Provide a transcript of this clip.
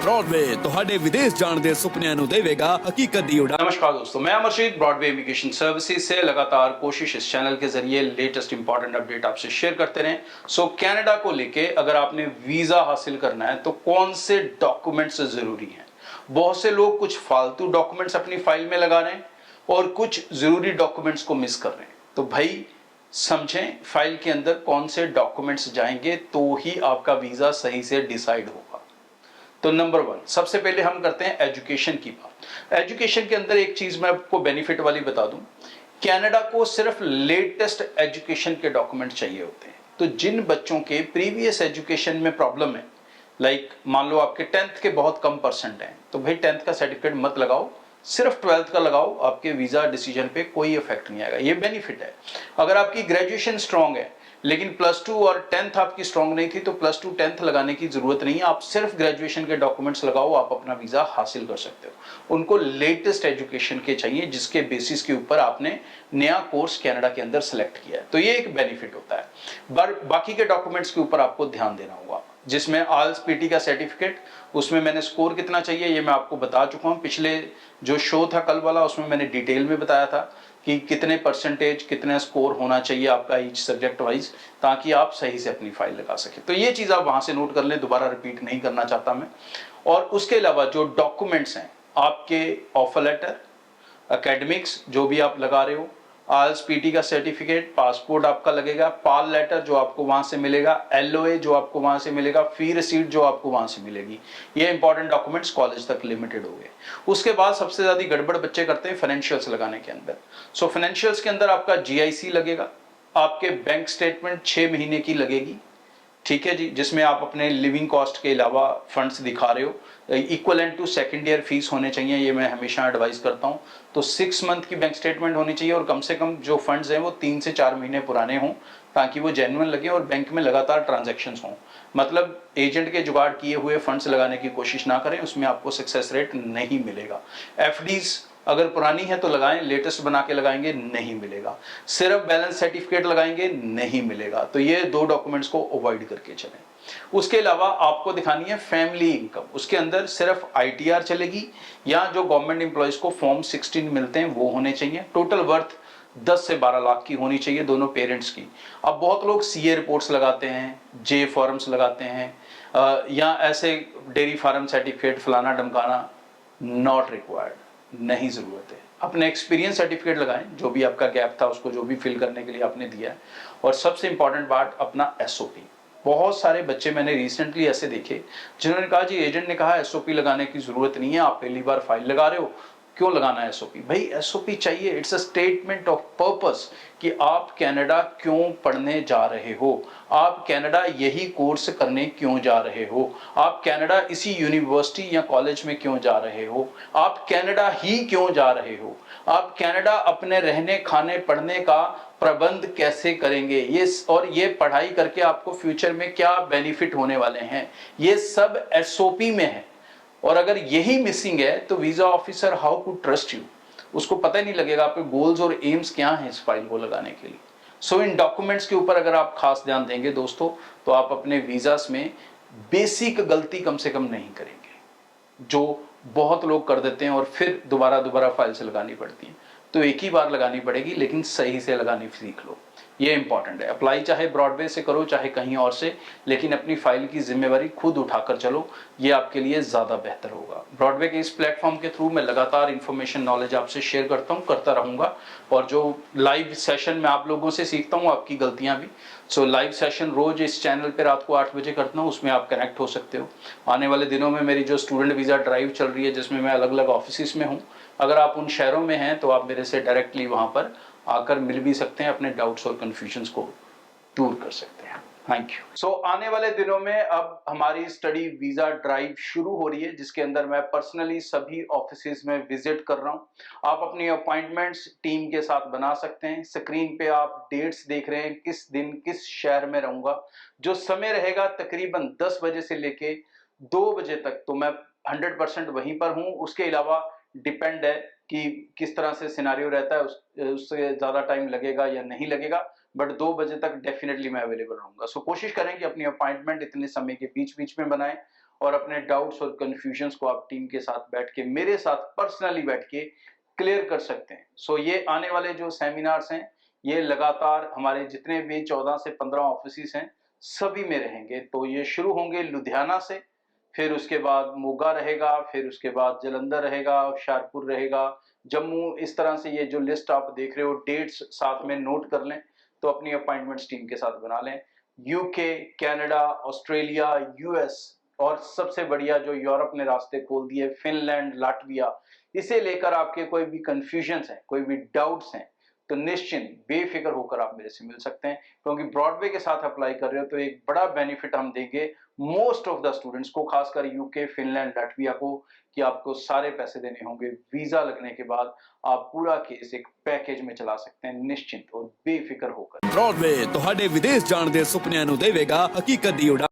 Broadway ਤੁਹਾਡੇ ਵਿਦੇਸ਼ ਜਾਣ ਦੇ ਸੁਪਨਿਆਂ ਨੂੰ ਦੇਵੇਗਾ ਹਕੀਕਤ ਦੀ ਉਡਾਨ। नमस्कार दोस्तों, मैं अमरशीद ब्रॉडवे इमिग्रेशन सर्विसेज से लगातार कोशिश इस चैनल के जरिए लेटेस्ट इंपॉर्टेंट अपडेट आपसे शेयर करते रहें। सो कनाडा को लेके अगर आपने वीजा हासिल करना है तो कौन से डॉक्यूमेंट्स जरूरी हैं। बहुत से लोग कुछ फालतू डॉक्यूमेंट्स अपनी फाइल में लगा रहे हैं और कुछ जरूरी डॉक्यूमेंट्स को मिस कर रहे हैं। तो भाई समझें फाइल के अंदर कौन से डॉक्यूमेंट्स जाएंगे तो ही आपका वीजा सही से डिसाइड होगा। तो नंबर 1 सबसे पहले हम करते हैं एजुकेशन की बात। एजुकेशन के अंदर एक चीज मैं आपको बेनिफिट वाली बता दूं, कनाडा को सिर्फ लेटेस्ट एजुकेशन के डॉक्यूमेंट चाहिए होते हैं। तो जिन बच्चों के प्रीवियस एजुकेशन में प्रॉब्लम है, लाइक मान लो आपके 10th के बहुत कम परसेंट हैं, तो भाई 10th का सर्टिफिकेट मत लगाओ, सिर्फ 12th का लगाओ, आपके वीजा डिसीजन पे कोई इफेक्ट नहीं आएगा। ये बेनिफिट है। अगर आपकी ग्रेजुएशन स्ट्रांग है लेकिन +2 और 10th आपकी स्ट्रांग नहीं थी तो +2 10th लगाने की जरूरत नहीं है। आप सिर्फ ग्रेजुएशन के डॉक्यूमेंट्स लगाओ, आप अपना वीजा हासिल कर सकते हो। उनको लेटेस्ट एजुकेशन के चाहिए जिसके बेसिस के ऊपर आपने नया कोर्स कनाडा के अंदर सेलेक्ट किया है। तो ये एक बेनिफिट होता है। बाकी के डॉक्यूमेंट्स के ऊपर आपको ध्यान देना होगा, जिसमें आल्स पीटी का सर्टिफिकेट, उसमें मैंने स्कोर कितना चाहिए ये मैं आपको बता चुका हूं। पिछले जो शो था कल वाला उसमें मैंने डिटेल में बताया था कि कितने परसेंटेज कितना स्कोर होना चाहिए आपका ईच सब्जेक्ट वाइज, ताकि आप सही से अपनी फाइल लगा सके। तो ये चीज आप वहां से नोट कर लें, दोबारा रिपीट नहीं करना चाहता मैं। और उसके अलावा जो डॉक्यूमेंट्स हैं आपके ऑफर लेटर, एकेडमिक्स जो भी आप लगा रहे हो, आल्स पीटी का सर्टिफिकेट, पासपोर्ट आपका लगेगा, पाल लेटर जो आपको वहां से मिलेगा, एलओए जो आपको वहां से मिलेगा, फी रिसीट जो आपको वहां से मिलेगी। ये इंपॉर्टेंट डॉक्यूमेंट्स कॉलेज तक लिमिटेड हो गए। उसके बाद सबसे ज्यादा गड़बड़ बच्चे करते हैं फाइनेंशियल्स लगाने के अंदर। सो फाइनेंशियल्स के अंदर आपका जीआईसी लगेगा, आपके बैंक स्टेटमेंट 6 महीने की लगेगी, ठीक है जी, जिसमें आप अपने लिविंग कॉस्ट के अलावा फंड्स दिखा रहे हो। Equivalent to second year fees होने चाहिए, ये मैं हमेशा एडवाइस करता हूं। तो 6 मंथ की बैंक स्टेटमेंट होनी चाहिए और कम से कम जो फंड्स हैं वो 3 से 4 महीने पुराने हों, ताकि वो जेन्युइन लगे और बैंक में लगातार ट्रांजैक्शंस हों। मतलब एजेंट के जुगाड़ किए हुए फंड्स लगाने की कोशिश ना करें, उसमें आपको सक्सेस रेट नहीं मिलेगा। एफडीज अगर पुरानी है तो लगाएं, लेटेस्ट बना के लगाएंगे नहीं मिलेगा। सिर्फ बैलेंस सर्टिफिकेट लगाएंगे नहीं मिलेगा। तो ये 2 डॉक्यूमेंट्स को अवॉइड करके चलें। उसके अलावा आपको दिखानी है फैमिली इनकम, उसके अंदर सिर्फ आईटीआर चलेगी या जो गवर्नमेंट एम्प्लॉयज को फॉर्म 16 मिलते हैं वो होने चाहिए। टोटल वर्थ 10 से 12 लाख की होनी चाहिए दोनों पेरेंट्स की। अब बहुत लोग सीए रिपोर्ट्स लगाते हैं, जे फॉर्म्स लगाते हैं या ऐसे डेयरी फार्म सर्टिफिकेट फलाना डमकाना, नॉट रिक्वायर्ड, नहीं जरूरत है। अपने एक्सपीरियंस सर्टिफिकेट लगाएं, जो भी आपका गैप था उसको जो भी फिल करने के लिए आपने दिया है। और सबसे इंपॉर्टेंट बात अपना एसओपी। बहुत सारे बच्चे मैंने रिसेंटली ऐसे देखे जिन्होंने कहा जी एजेंट ने कहा एसओपी लगाने की जरूरत नहीं है, आप पहली बार फाइल लगा रहे हो, क्यों लगाना है एसओपी। भाई एसओपी चाहिए, it's a statement of purpose कि आप कनाडा क्यों पढ़ने जा रहे हो, आप कनाडा यही कोर्स करने क्यों जा रहे हो, आप कनाडा इसी यूनिवर्सिटी या कॉलेज में क्यों जा रहे हो, आप कनाडा ही क्यों जा रहे हो, आप कनाडा अपने रहने खाने पढ़ने का प्रबंध कैसे करेंगे, ये और ये पढ़ाई करके आपको फ्यूचर में क्या बेनिफिट होने वाले हैं, ये सब एसओपी में है। और अगर यही मिसिंग है तो visa officer how to trust you, उसको पता ही नहीं लगेगा आपके गोल्स और एम्स क्या हैं इस फाइल को लगाने के लिए। सो इन डॉक्यूमेंट्स के ऊपर अगर आप खास ध्यान देंगे दोस्तों, तो आप अपने वीजास में बेसिक गलती कम से कम नहीं करेंगे, जो बहुत लोग कर देते हैं और फिर दोबारा फाइल से लगानी पड़ती है। तो एक ही बार लगानी पड़ेगी, लेकिन सही से लगानी सीख लो, ये इंपॉर्टेंट है। अप्लाई चाहे ब्रॉडवे से करो चाहे कहीं और से, लेकिन अपनी फाइल की जिम्मेवारी खुद उठाकर चलो, ये आपके लिए ज्यादा बेहतर होगा। ब्रॉडवे के इस प्लेटफॉर्म के थ्रू मैं लगातार इंफॉर्मेशन नॉलेज आपसे शेयर करता हूँ, करता रहूंगा। और जो लाइव सेशन में आप लोगों से सीखता हूँ, आपकी गलतियां भी। सो लाइव सेशन रोज इस चैनल पर रात को 8 बजे करता हूँ, उसमें आप कनेक्ट हो सकते हो। आने वाले दिनों में मेरी जो स्टूडेंट वीजा ड्राइव चल रही है, जिसमें मैं अलग अलग ऑफिस में हूँ, अगर आप उन शहरों में हैं तो आप मेरे से डायरेक्टली वहां पर आकर मिल भी सकते हैं, अपने डाउट्स और कंफ्यूजन्स को दूर कर सकते हैं। Thank you. सो आने वाले दिनों में अब हमारी स्टडी वीजा ड्राइव शुरू हो रही है, जिसके अंदर मैं पर्सनली सभी ऑफिसेज में विजिट कर रहा हूं। आप अपनी अपॉइंटमेंट्स टीम के साथ बना सकते हैं। स्क्रीन पे आप डेट्स देख रहे हैं, किस दिन किस शहर में रहूंगा। जो समय रहेगा तकरीबन 10 बजे से लेके 2 बजे तक, तो मैं 100% वहीं पर हूं। उसके अलावा डिपेंड है कि किस तरह से सिनारियो रहता है, उससे ज्यादा टाइम लगेगा या नहीं लगेगा, बट 2 बजे तक डेफिनेटली मैं अवेलेबल रहूंगा। सो कोशिश करें कि अपनी अपॉइंटमेंट इतने समय के बीच बीच में बनाएं और अपने डाउट्स और कंफ्यूजन्स को आप टीम के साथ बैठ के, मेरे साथ पर्सनली बैठ के क्लियर कर सकते हैं। सो ये आने वाले जो सेमिनार्स हैं, ये लगातार हमारे जितने भी 14 से 15 ऑफिस हैं सभी में रहेंगे। तो ये शुरू होंगे लुधियाना से, फिर उसके बाद मोगा रहेगा, फिर उसके बाद जालंधर रहेगा, होशियारपुर रहेगा, जम्मू। इस तरह से ये जो लिस्ट आप देख रहे हो, डेट्स साथ में नोट कर लें, तो अपनी अपॉइंटमेंट्स टीम के साथ बना लें। यूके, कनाडा, ऑस्ट्रेलिया, यूएस और सबसे बढ़िया जो यूरोप ने रास्ते खोल दिए, फिनलैंड, लाटविया। इसे लेकर आपके कोई भी कंफ्यूजन्स हैं, कोई भी डाउट्स हैं, तो निश्चिंत बेफिक्र होकर आप मेरे से मिल सकते हैं, क्योंकि ब्रॉडवे के साथ अप्लाई कर रहे हो तो एक बड़ा बेनिफिट हम देंगे मोस्ट ऑफ द स्टूडेंट्स को, खासकर यूके, फिनलैंड, लाटविया को, कि आपको सारे पैसे देने होंगे। वीजा लगने के बाद आप पूरा केस एक पैकेज में चला सकते हैं निश्चिंत और बेफिक्र होकर। ब्रॉडवे ਤੁਹਾਡੇ ਵਿਦੇਸ਼ ਜਾਣ ਦੇ ਸੁਪਨਿਆਂ ਨੂੰ ਦੇਵੇਗਾ ਹਕੀਕਤ ਦੀ ਉਡਾਨ।